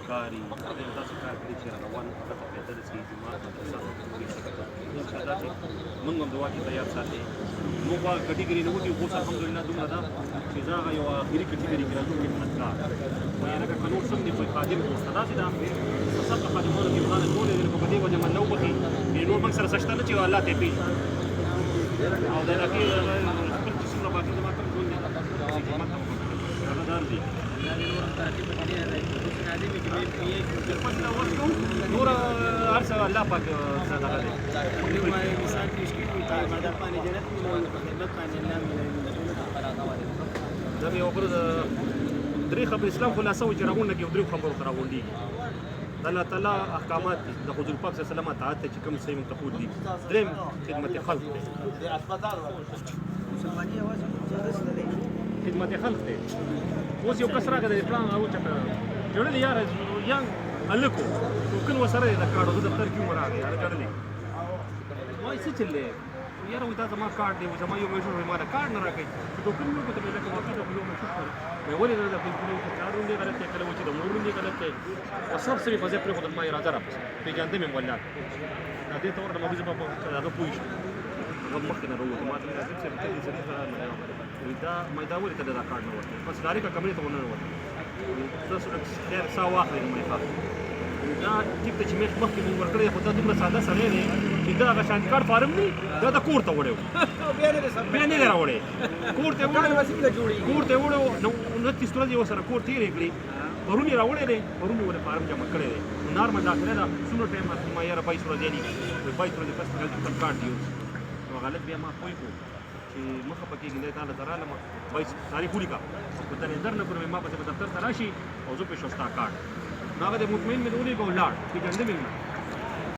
کاري هغه یو داسې کار کړی چې روان هغه ته پیدا رسېږي زما مدرسه انشاءالله چې موږ هم دعا کې تیار ساتي موږ به کټګري نه وکړو اوس الحمدلله دومره ده چې زه هغه یوه اخري کټګري کې راځم خدمتګار وایي لکه که نور څه دي خو خادم اوسه داسې ده چې سبقه خادمانو کې امتحان کولې دي خو په دې وجه مله وبخي چې نور موږ سره څه شته نه چې الله ته یې پېژني او د علاقې خپل چې څومره باقي زما کوم ژوند دی خدمت هم هغه دار دي نور هر څه الله پاک سره دغه دی مثال پیش کړي چې مدار باندې جنت ملو په خدمت باندې الله ملو دا یو بل درې خبرې اسلام خلاصه و چې راغونډه کې درې خبرو سره راغونډېږي د الله تعالی احکامات دي د حضور پاک صلی الله علیه وسلم اطاعت ته چې کوم صحیح منتقود دي درېم خدمت خلق دی مسلمانۍ یوازې خدمت خلق دی اوس یو کس راغی د پلان راوچته جوړلی یاره ینګ هلک و ټوکن ورسره دی د کارډ زه دفتر کې وم راغی هلک ګڼلی وایي څه چل دی یاره وایي دا زما کارډ دی زما یو میشور وایي ما د کارډ نه راکوي چې ټوکن مې وکړو ته مې لکه واقعي د یو میشور وایي ولې نه ده بلکل وایي چې کار روندې غلط دی کله وایي چې د مور روندې غلط دی او سب څه مې په ځای پرېښودل ما یې راځه راپسې پېژانده مې ولله دا دې ته ورته مې زه به هغه پوه شم هغه مخکې نه راووتو ما ته مې راځي چې ته دې سړي سره وایي دا ما دا ولې ته دا کارډ نه ورکوي بس ډایرکټ کمرې ته ونه ننوتم تاسو خیر ساه واخلئ لومړی ښه دا ټیک ده چې میاشت مخکې مې ورکړی دی خو دا دومره ساده سړی دی چې دا هغه شانتي کارډ فارم دی دا د کور ته وړی و بیا نه دی راوړی کور ته یې وړی و نو 29 ورځې یې ورسره کور تېرې کړې پرون یې راوړی دی پرون یې ولې فارم جمع کړی دی نو نارمل داخله ده څومره ټایم اخلي ما یاره 22 ورځې دي 22 ورځې پس هلته خپل کارډ دی نو غلط بیا ما پوه کړو چې مخه پکې ګندی تا له ته رالم 22 تاریخ ولیکه په درېدر نه کړو ما پسې په دفتر ته راشي او زه پېښ ستا کارډ نو هغه د مطمئن مې ولېږه ولاړ پېژنده مې نه